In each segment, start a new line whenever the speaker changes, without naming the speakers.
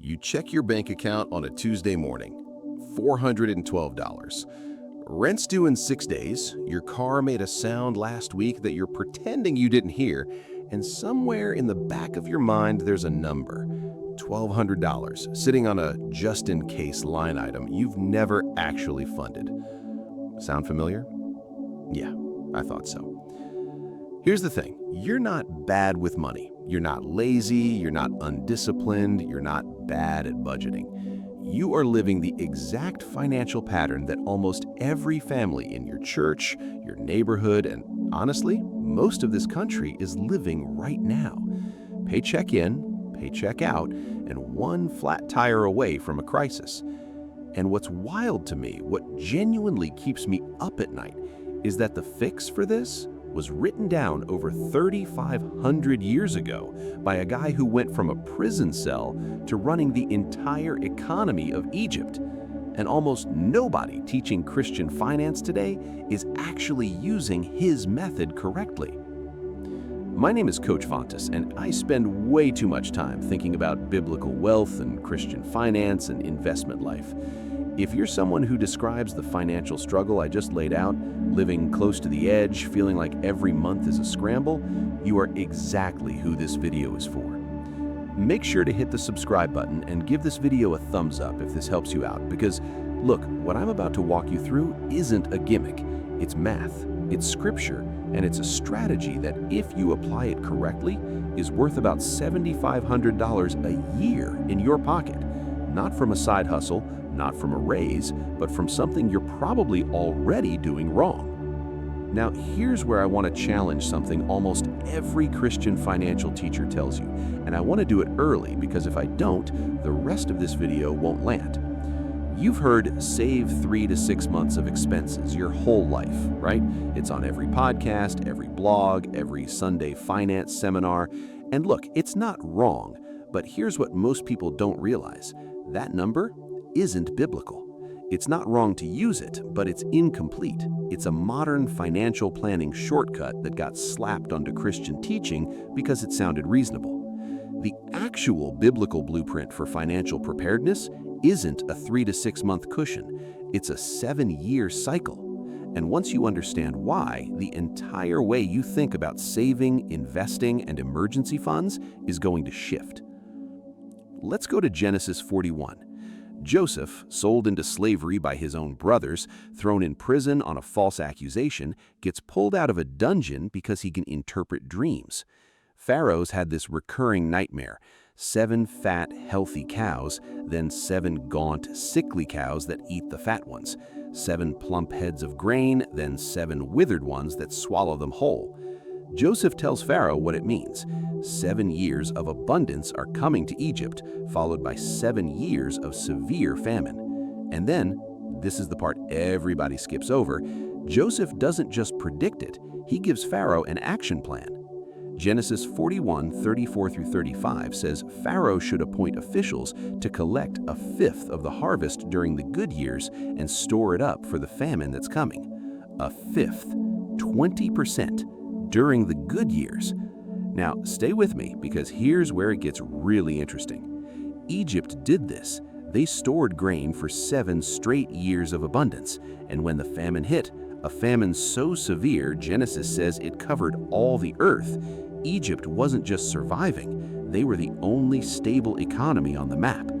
You check your bank account on a Tuesday morning. $412. Rent's due in 6 days, your car made a sound last week that you're pretending you didn't hear, and somewhere in the back of your mind there's a number, $1,200, sitting on a just-in-case line item you've never actually funded. Sound familiar? Yeah, I thought so. Here's the thing, you're not bad with money. You're not lazy, you're not undisciplined, you're not bad at budgeting. You are living the exact financial pattern that almost every family in your church, your neighborhood, and honestly, most of this country is living right now. Paycheck in, paycheck out, and one flat tire away from a crisis. And what's wild to me, what genuinely keeps me up at night, is that the fix for this was written down over 3,500 years ago by a guy who went from a prison cell to running the entire economy of Egypt. And almost nobody teaching Christian finance today is actually using his method correctly. My name is Coach Fontes, and I spend way too much time thinking about biblical wealth and Christian finance and investment life. If you're someone who describes the financial struggle I just laid out, living close to the edge, feeling like every month is a scramble, you are exactly who this video is for. Make sure to hit the subscribe button and give this video a thumbs up if this helps you out, because look, what I'm about to walk you through isn't a gimmick. It's math, it's scripture, and it's a strategy that, if you apply it correctly, is worth about $7,500 a year in your pocket. Not from a side hustle, not from a raise, but from something you're probably already doing wrong. Now, here's where I want to challenge something almost every Christian financial teacher tells you, and I want to do it early because if I don't, the rest of this video won't land. You've heard save 3 to 6 months of expenses your whole life, right? It's on every podcast, every blog, every Sunday finance seminar. And look, it's not wrong, but here's what most people don't realize. That number isn't biblical. It's not wrong to use it, but it's incomplete. It's a modern financial planning shortcut that got slapped onto Christian teaching because it sounded reasonable. The actual biblical blueprint for financial preparedness isn't a 3 to 6 month cushion. It's a 7-year cycle. And once you understand why, the entire way you think about saving, investing, and emergency funds is going to shift. Let's go to Genesis 41. Joseph, sold into slavery by his own brothers, thrown in prison on a false accusation, gets pulled out of a dungeon because he can interpret dreams. Pharaoh's had this recurring nightmare: 7 fat, healthy cows, then 7 gaunt, sickly cows that eat the fat ones, 7 plump heads of grain, then 7 withered ones that swallow them whole. Joseph tells Pharaoh what it means. 7 years of abundance are coming to Egypt, followed by 7 years of severe famine. And then, this is the part everybody skips over, Joseph doesn't just predict it, he gives Pharaoh an action plan. Genesis 41:34-35 says Pharaoh should appoint officials to collect 1/5 of the harvest during the good years and store it up for the famine that's coming. 1/5, 20%, during the good years. Now, stay with me because here's where it gets really interesting. Egypt did this. They stored grain for 7 straight years of abundance, and when the famine hit, a famine so severe Genesis says it covered all the earth, Egypt wasn't just surviving, they were the only stable economy on the map.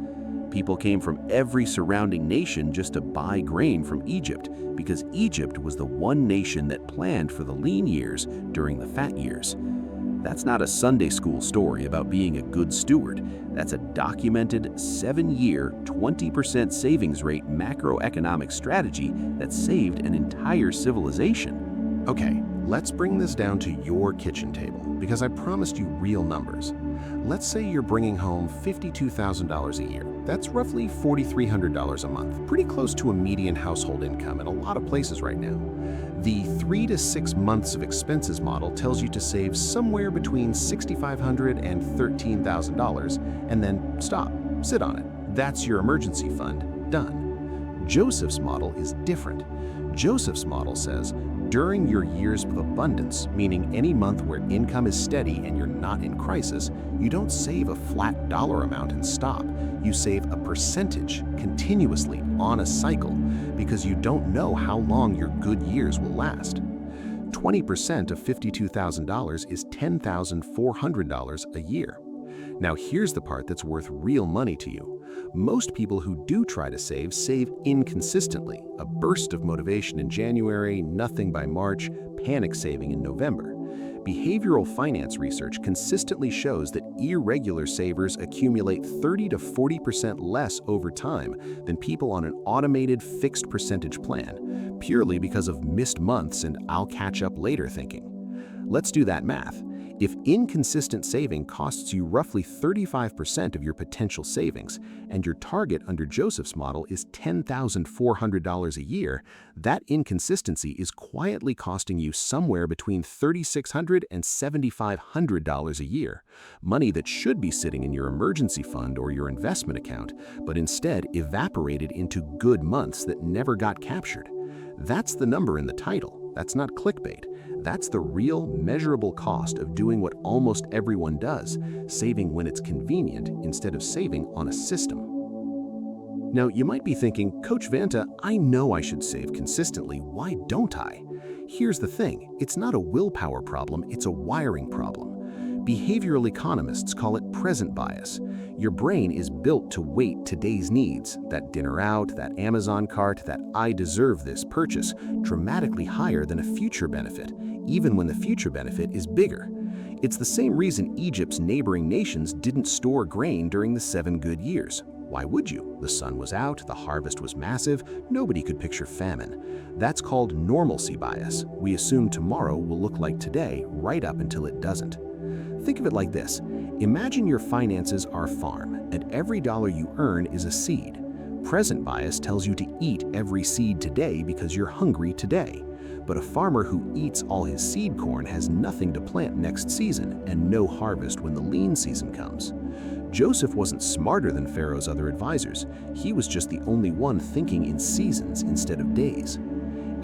People came from every surrounding nation just to buy grain from Egypt because Egypt was the one nation that planned for the lean years during the fat years. That's not a Sunday school story about being a good steward. That's a documented 7-year, 20% savings rate macroeconomic strategy that saved an entire civilization. Okay, let's bring this down to your kitchen table because I promised you real numbers. Let's say you're bringing home $52,000 a year. That's roughly $4,300 a month, pretty close to a median household income in a lot of places right now. The 3 to 6 months of expenses model tells you to save somewhere between $6,500 and $13,000 and then stop, sit on it. That's your emergency fund, done. Joseph's model is different. Joseph's model says, During your years of abundance, meaning any month where income is steady and you're not in crisis, you don't save a flat dollar amount and stop. You save a percentage continuously on a cycle because you don't know how long your good years will last. 20% of $52,000 is $10,400 a year. Now here's the part that's worth real money to you. Most people who do try to save inconsistently. A burst of motivation in January, nothing by March, panic saving in November. Behavioral finance research consistently shows that irregular savers accumulate 30 to 40% less over time than people on an automated fixed percentage plan, purely because of missed months and I'll catch up later thinking. Let's do that math. If inconsistent saving costs you roughly 35% of your potential savings, and your target under Joseph's model is $10,400 a year, that inconsistency is quietly costing you somewhere between $3,600 and $7,500 a year, money that should be sitting in your emergency fund or your investment account, but instead evaporated into good months that never got captured. That's the number in the title. That's not clickbait. That's the real, measurable cost of doing what almost everyone does, saving when it's convenient instead of saving on a system. Now, you might be thinking, Coach Vanta, I know I should save consistently. Why don't I? Here's the thing. It's not a willpower problem, it's a wiring problem. Behavioral economists call it present bias. Your brain is built to weight today's needs, that dinner out, that Amazon cart, that I deserve this purchase, dramatically higher than a future benefit, even when the future benefit is bigger. It's the same reason Egypt's neighboring nations didn't store grain during the 7 good years. Why would you? The sun was out, the harvest was massive, nobody could picture famine. That's called normalcy bias. We assume tomorrow will look like today, right up until it doesn't. Think of it like this. Imagine your finances are a farm, and every dollar you earn is a seed. Present bias tells you to eat every seed today because you're hungry today. But a farmer who eats all his seed corn has nothing to plant next season and no harvest when the lean season comes. Joseph wasn't smarter than Pharaoh's other advisors. He was just the only one thinking in seasons instead of days.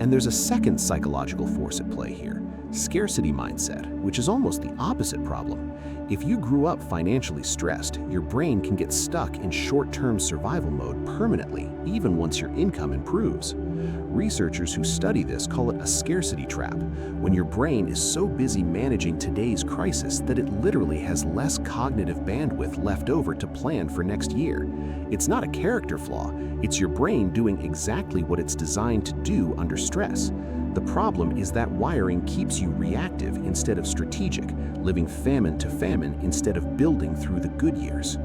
And there's a second psychological force at play here. Scarcity mindset, which is almost the opposite problem. If you grew up financially stressed, your brain can get stuck in short-term survival mode permanently, even once your income improves. Researchers who study this call it a scarcity trap, when your brain is so busy managing today's crisis that it literally has less cognitive bandwidth left over to plan for next year. It's not a character flaw, it's your brain doing exactly what it's designed to do under stress. The problem is that wiring keeps you reactive instead of strategic, living famine to famine instead of building through the good years.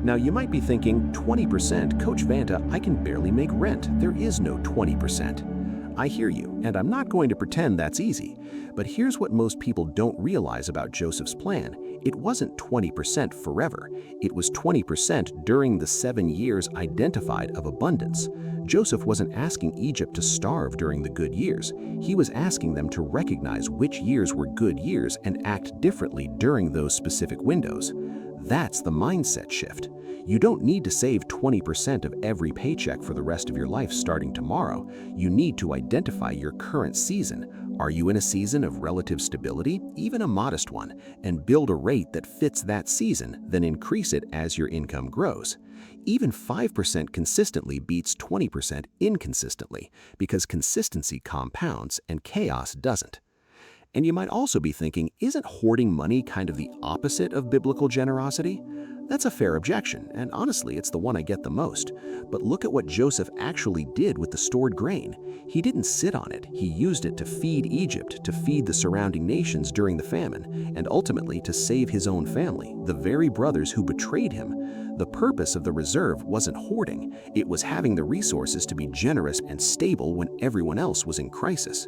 Now you might be thinking, 20%, Coach Vanta, I can barely make rent. There is no 20%. I hear you, and I'm not going to pretend that's easy. But here's what most people don't realize about Joseph's plan. It wasn't 20% forever. It was 20% during the 7 years identified of abundance. Joseph wasn't asking Egypt to starve during the good years. He was asking them to recognize which years were good years and act differently during those specific windows. That's the mindset shift. You don't need to save 20% of every paycheck for the rest of your life starting tomorrow. You need to identify your current season. Are you in a season of relative stability, even a modest one, and build a rate that fits that season, then increase it as your income grows? Even 5% consistently beats 20% inconsistently, because consistency compounds and chaos doesn't. And you might also be thinking, isn't hoarding money kind of the opposite of biblical generosity? That's a fair objection, and honestly, it's the one I get the most. But look at what Joseph actually did with the stored grain. He didn't sit on it. He used it to feed Egypt, to feed the surrounding nations during the famine, and ultimately to save his own family, the very brothers who betrayed him. The purpose of the reserve wasn't hoarding. It was having the resources to be generous and stable when everyone else was in crisis.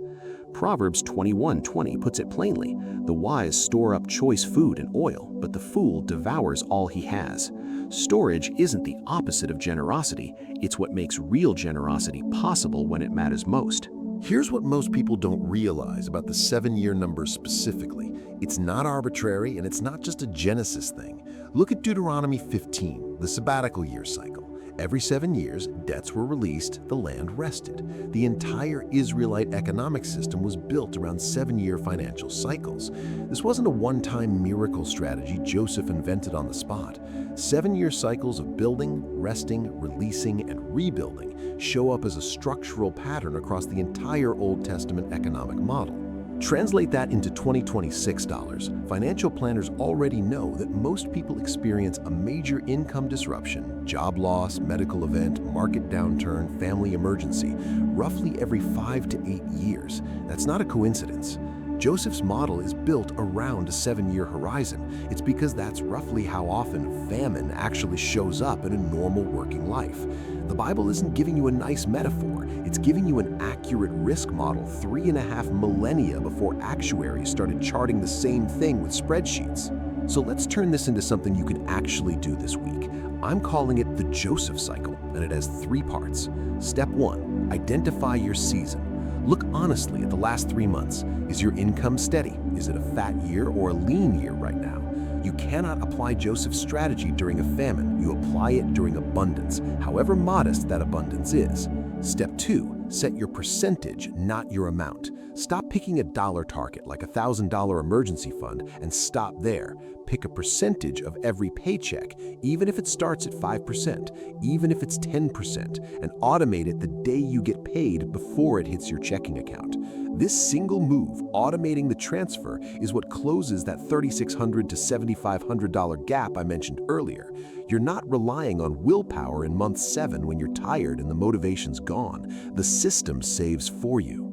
Proverbs 21:20 puts it plainly, "The wise store up choice food and oil, but the fool devours all he has." Storage isn't the opposite of generosity, it's what makes real generosity possible when it matters most.
Here's what most people don't realize about the 7-year number specifically. It's not arbitrary, and it's not just a Genesis thing. Look at Deuteronomy 15, the sabbatical year cycle. Every 7 years, debts were released, the land rested. The entire Israelite economic system was built around 7-year financial cycles. This wasn't a one-time miracle strategy Joseph invented on the spot. 7-year cycles of building, resting, releasing, and rebuilding show up as a structural pattern across the entire Old Testament economic model. Translate that into 2026 dollars. Financial planners already know that most people experience a major income disruption, job loss, medical event, market downturn, family emergency, roughly every 5 to 8 years. That's not a coincidence. Joseph's model is built around a 7-year horizon. It's because that's roughly how often famine actually shows up in a normal working life. The Bible isn't giving you a nice metaphor. It's giving you an accurate risk model 3.5 millennia before actuaries started charting the same thing with spreadsheets. So let's turn this into something you can actually do this week. I'm calling it the Joseph cycle, and it has 3 parts. Step 1, identify your season. Look honestly at the last 3 months. Is your income steady? Is it a fat year or a lean year right now? You cannot apply Joseph's strategy during a famine. You apply it during abundance, however modest that abundance is. Step 2, set your percentage, not your amount. Stop picking a dollar target like a $1,000 emergency fund and stop there. Pick a percentage of every paycheck, even if it starts at 5%, even if it's 10%, and automate it the day you get paid before it hits your checking account. This single move, automating the transfer, is what closes that $3,600 to $7,500 gap I mentioned earlier. You're not relying on willpower in month 7 when you're tired and the motivation's gone. The system saves for you.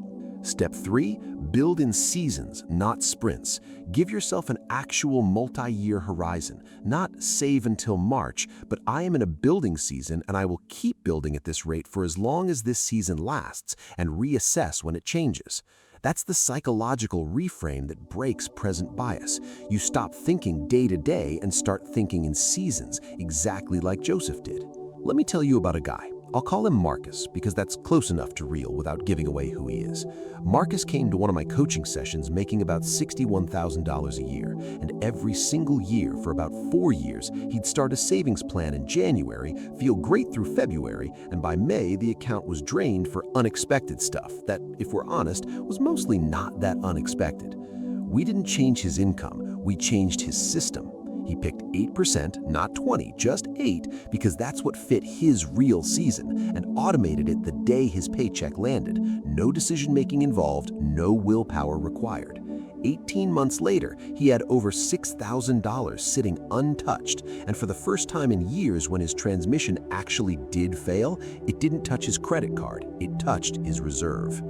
Step 3, build in seasons, not sprints. Give yourself an actual multi-year horizon, not save until March, but I am in a building season and I will keep building at this rate for as long as this season lasts and reassess when it changes. That's the psychological reframe that breaks present bias. You stop thinking day to day and start thinking in seasons, exactly like Joseph did. Let me tell you about a guy. I'll call him Marcus because that's close enough to real without giving away who he is. Marcus came to one of my coaching sessions making about $61,000 a year, and every single year for about 4 years, he'd start a savings plan in January, feel great through February, and by May, the account was drained for unexpected stuff that, if we're honest, was mostly not that unexpected. We didn't change his income, we changed his system. He picked 8%, not 20, just 8, because that's what fit his real season, and automated it the day his paycheck landed. No decision-making involved, no willpower required. 18 months later, he had over $6,000 sitting untouched, and for the first time in years when his transmission actually did fail, it didn't touch his credit card, it touched his reserve.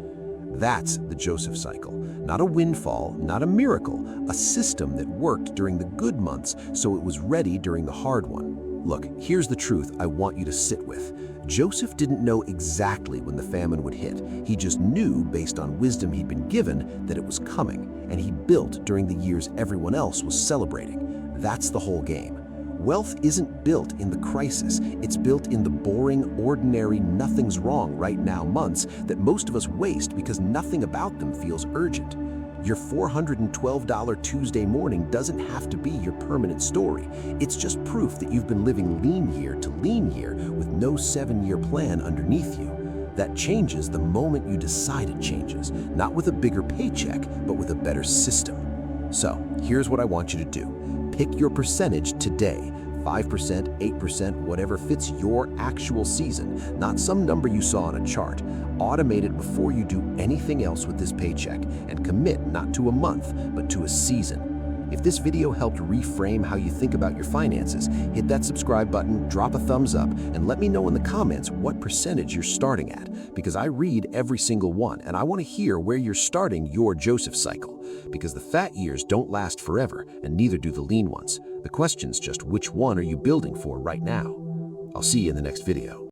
That's the Joseph cycle. Not a windfall, not a miracle, a system that worked during the good months so it was ready during the hard one. Look, here's the truth I want you to sit with. Joseph didn't know exactly when the famine would hit. He just knew, based on wisdom he'd been given, that it was coming, and he built during the years everyone else was celebrating. That's the whole game. Wealth isn't built in the crisis, it's built in the boring, ordinary, nothing's wrong right now months that most of us waste because nothing about them feels urgent. Your $412 Tuesday morning doesn't have to be your permanent story. It's just proof that you've been living lean year to lean year with no 7-year plan underneath you. That changes the moment you decide it changes, not with a bigger paycheck, but with a better system. So, here's what I want you to do. Pick your percentage today, 5%, 8%, whatever fits your actual season, not some number you saw on a chart. Automate it before you do anything else with this paycheck and commit not to a month, but to a season. If this video helped reframe how you think about your finances, hit that subscribe button, drop a thumbs up, and let me know in the comments what percentage you're starting at, because I read every single one and I want to hear where you're starting your Joseph cycle, because the fat years don't last forever and neither do the lean ones. The question's just which one are you building for right now? I'll see you in the next video.